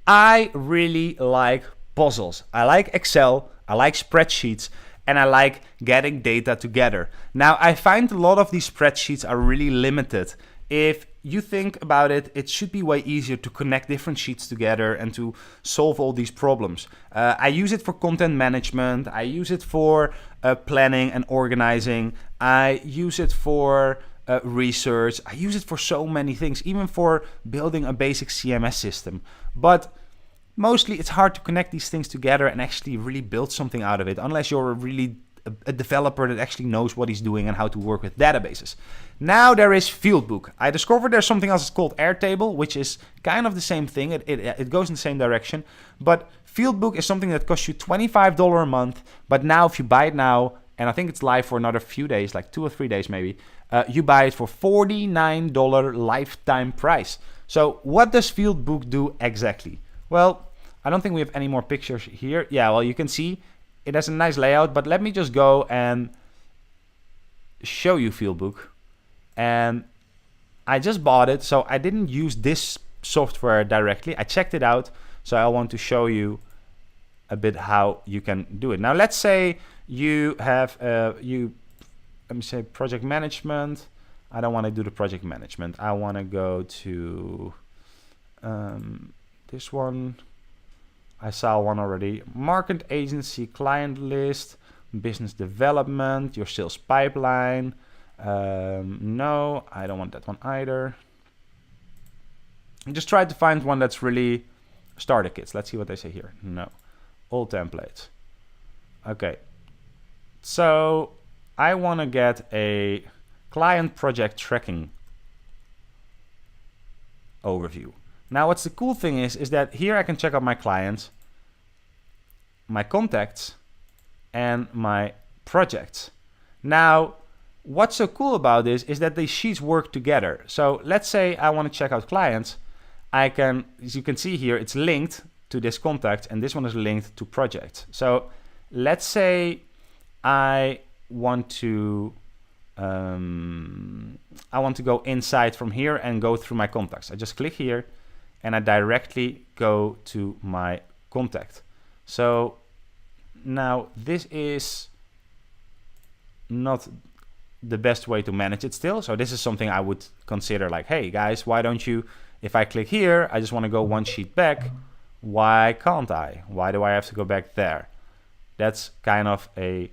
I really like puzzles. I like Excel, I like spreadsheets, and I like getting data together. Now, I find a lot of these spreadsheets are really limited. If you think about it, it should be way easier to connect different sheets together and to solve all these problems. I use it for content management. I use it for planning and organizing. I use it for research. I use it for so many things, even for building a basic CMS system. But mostly it's hard to connect these things together and actually really build something out of it, unless you're a developer that actually knows what he's doing and how to work with databases. Now there is Fieldbook. I discovered there's something else called Airtable, which is kind of the same thing. It goes in the same direction. But Fieldbook is something that costs you $25 a month. But now if you buy it now, and I think it's live for another few days, like 2 or 3 days maybe, you buy it for $49 lifetime price. So what does Fieldbook do exactly? Well, I don't think we have any more pictures here. Yeah, well, you can see it has a nice layout, but let me just go and show you Fieldbook. And I just bought it, so I didn't use this software directly. I checked it out, so I want to show you a bit how you can do it. Now, let's say you have, let me say project management. I don't want to do the project management. I want to go to this one. I saw one already. Market agency, client list, business development, your sales pipeline. No, I don't want that one either. Just try to find one that's really starter kits. Let's see what they say here. No, all templates. Okay, so I want to get a client project tracking overview. Now, what's the cool thing is that here I can check out my clients, my contacts, and my projects. Now, what's so cool about this is that these sheets work together. So let's say I want to check out clients. I can, as you can see here, it's linked to this contact, and this one is linked to projects. So let's say I want to go inside from here and go through my contacts. I just click here and I directly go to my contact. So now this is not the best way to manage it still. So this is something I would consider like, hey guys, why don't you, if I click here, I just want to go one sheet back. Why can't I? Why do I have to go back there? That's kind of a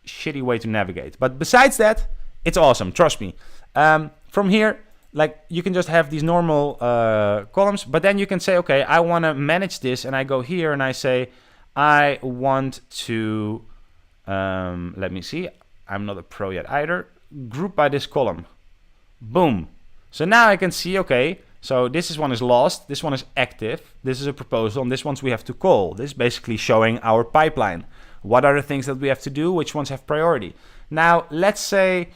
shitty way to navigate. But besides that, it's awesome. Trust me. From here, like you can just have these normal columns, but then you can say, okay, I want to manage this, and I go here and I say, I want to, let me see, I'm not a pro yet either, group by this column. Boom. So now I can see, okay, so this one is lost, this one is active, this is a proposal, and this one's we have to call. This is basically showing our pipeline. What are the things that we have to do? Which ones have priority? Now, let's say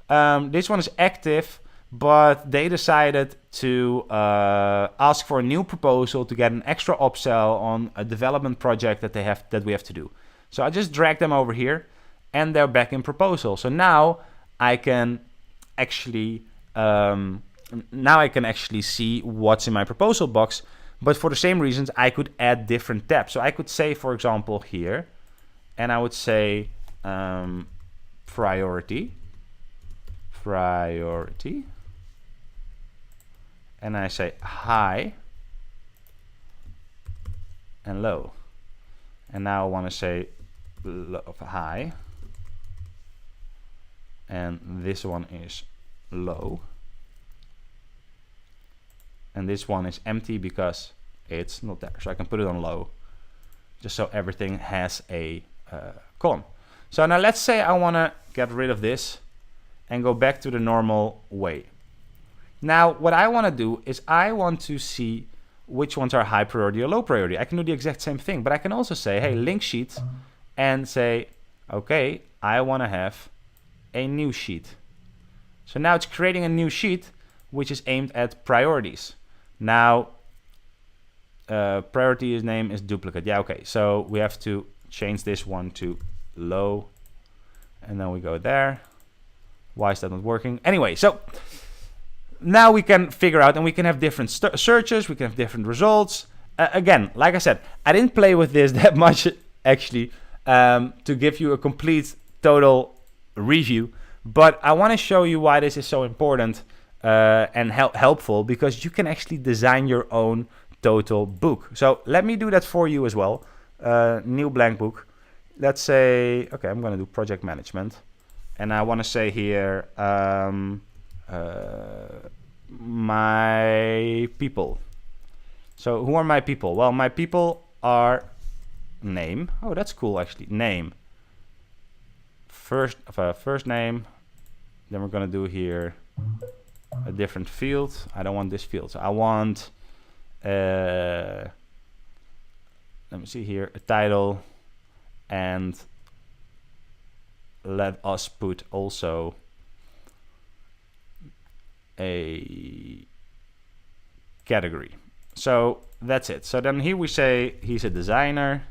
this one is active, but they decided to ask for a new proposal to get an extra upsell on a development project that we have to do. So I just drag them over here, and they're back in proposal. So now I can actually see what's in my proposal box. But for the same reasons, I could add different tabs. So I could say, for example, here, and I would say priority, and I say high and low. And now I want to say high, and this one is low, and this one is empty because it's not there. So I can put it on low, just so everything has a column. So now let's say I want to get rid of this and go back to the normal way. Now what I want to do is I want to see which ones are high priority or low priority. I can do the exact same thing, but I can also say, hey, link sheet, and say, okay, I want to have a new sheet. So now it's creating a new sheet which is aimed at priorities. Now priority's name is duplicate. Yeah, okay, so we have to change this one to low, and then we go there. Why is that not working? Anyway, so now we can figure out, and we can have different searches, we can have different results. Again, like I said, I didn't play with this that much actually to give you a complete total review, but I want to show you why this is so important and helpful, because you can actually design your own total book. So let me do that for you as well. New blank book. Let's say, okay, I'm going to do project management, and I want to say here my people. So who are my people? Well, my people are name. Oh, that's cool actually. Name. First name. Then we're gonna do here a different field. I don't want this field. So I want let me see here, a title, and let us put also a category. So that's it. So then here we say he's a designer.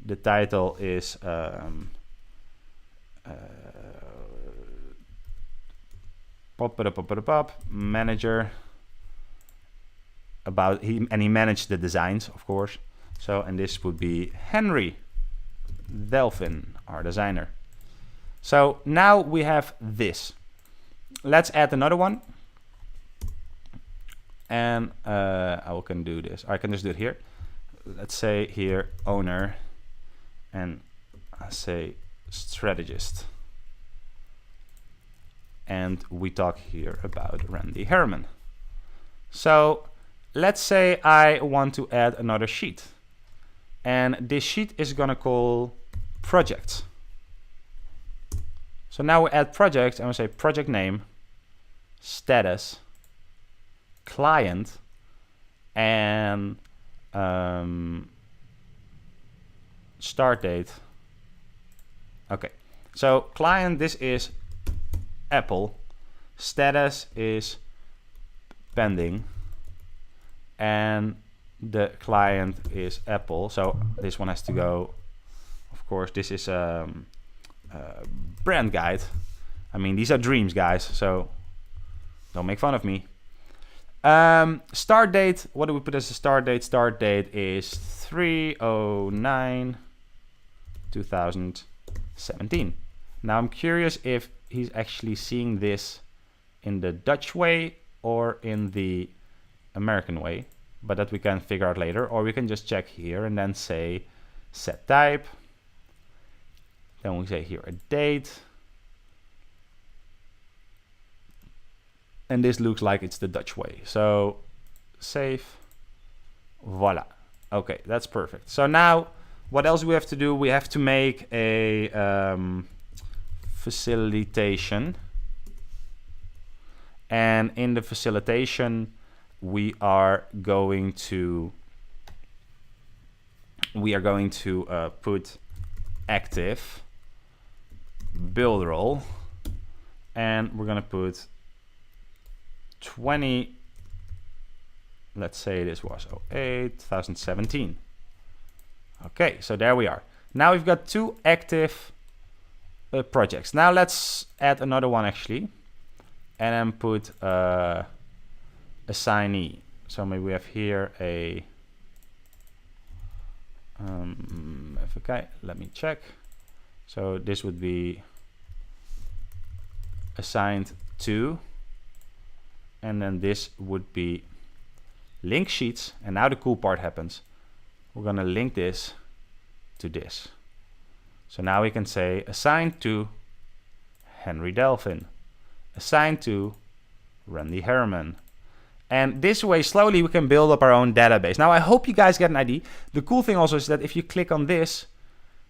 The title is manager. About he managed the designs, of course. So, and this would be Henry Delphin, our designer. So now we have this. Let's add another one. And I can do this. I can just do it here. Let's say here owner, and I say strategist. And we talk here about Randy Harriman. So let's say I want to add another sheet. And this sheet is gonna call projects. So now we add projects, and we say project name, status, client, and start date. Okay, so client, this is Apple, status is pending, and the client is Apple. So this one has to go, of course, this is a brand guide. I mean, these are dreams, guys, so don't make fun of me. Start date, what do we put as a start date? Start date is 3/09/2017. Now I'm curious if he's actually seeing this in the Dutch way or in the American way, but that we can figure out later, or we can just check here and then say set type. Then we say here a date. And this looks like it's the Dutch way. So save, voila. Okay, that's perfect. So now what else do we have to do? We have to make a facilitation. And in the facilitation, we are going to put active BuilderAll, and we're gonna put 20, let's say this was 2017. Okay, so there we are. Now we've got two active projects. Now let's add another one actually, and then put assignee. So maybe we have here a okay, let me check. So this would be assigned to, and then this would be link sheets. And now the cool part happens. We're gonna link this to this. So now we can say assigned to Henry Delphin, assigned to Randy Harriman. And this way, slowly, we can build up our own database. Now, I hope you guys get an idea. The cool thing also is that if you click on this,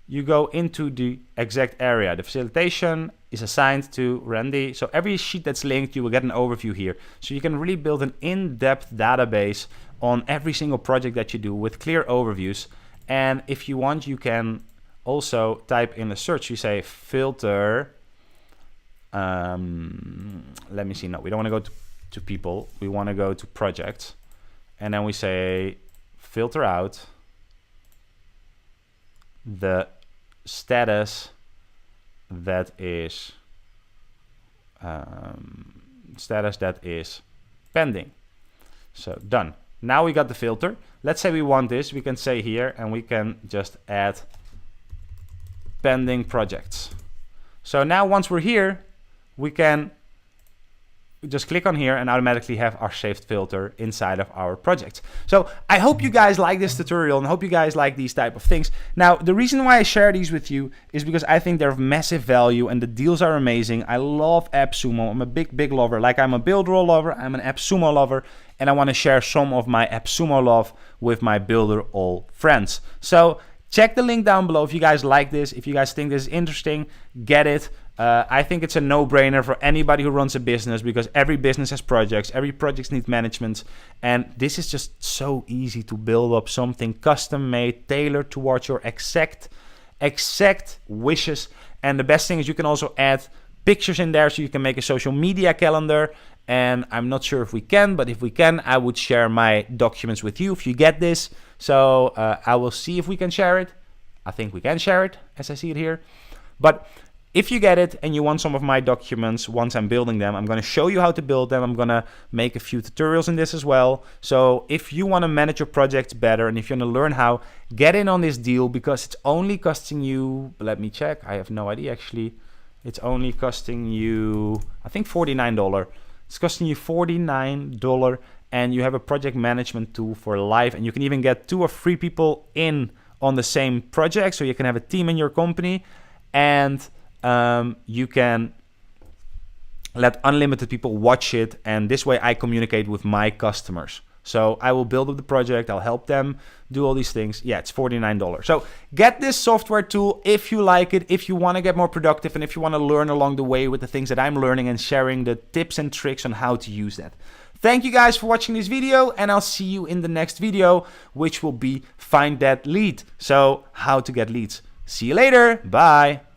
you go into the exact area. The facilitation is assigned to Randy. So every sheet that's linked, you will get an overview here. So you can really build an in-depth database on every single project that you do with clear overviews. And if you want, you can also type in a search. You say filter. Let me see. No, we don't want to go to people. We want to go to projects. And then we say filter out the status that is status that is pending. So done. Now we got the filter. Let's say we want this, we can say here, and we can just add pending projects. So now once we're here, we can just click on here and automatically have our saved filter inside of our project. So I hope you guys like this tutorial and hope you guys like these type of things. Now, the reason why I share these with you is because I think they're of massive value and the deals are amazing. I love AppSumo. I'm a big lover. Like I'm a BuilderAll lover, I'm an AppSumo lover, and I want to share some of my AppSumo love with my BuilderAll friends. So check the link down below if you guys like this, if you guys think this is interesting, get it. I think it's a no-brainer for anybody who runs a business because every business has projects, every project needs management, and this is just so easy to build up something custom-made, tailored towards your exact wishes. And the best thing is you can also add pictures in there so you can make a social media calendar. And I'm not sure if we can, but if we can, I would share my documents with you if you get this. So I will see if we can share it. I think we can share it as I see it here. But if you get it and you want some of my documents once I'm building them, I'm going to show you how to build them. I'm going to make a few tutorials in this as well. So if you want to manage your projects better and if you want to learn how, get in on this deal because it's only costing you, let me check, I have no idea actually. It's only costing you, I think $49. It's costing you $49 and you have a project management tool for life, and you can even get 2 or 3 people in on the same project, so you can have a team in your company, and you can let unlimited people watch it, and this way I communicate with my customers. So I will build up the project, I'll help them do all these things. Yeah, it's $49. So get this software tool if you like it, if you want to get more productive, and if you want to learn along the way with the things that I'm learning and sharing the tips and tricks on how to use that. Thank you guys for watching this video, and I'll see you in the next video, which will be find that lead. So how to get leads. See you later. Bye.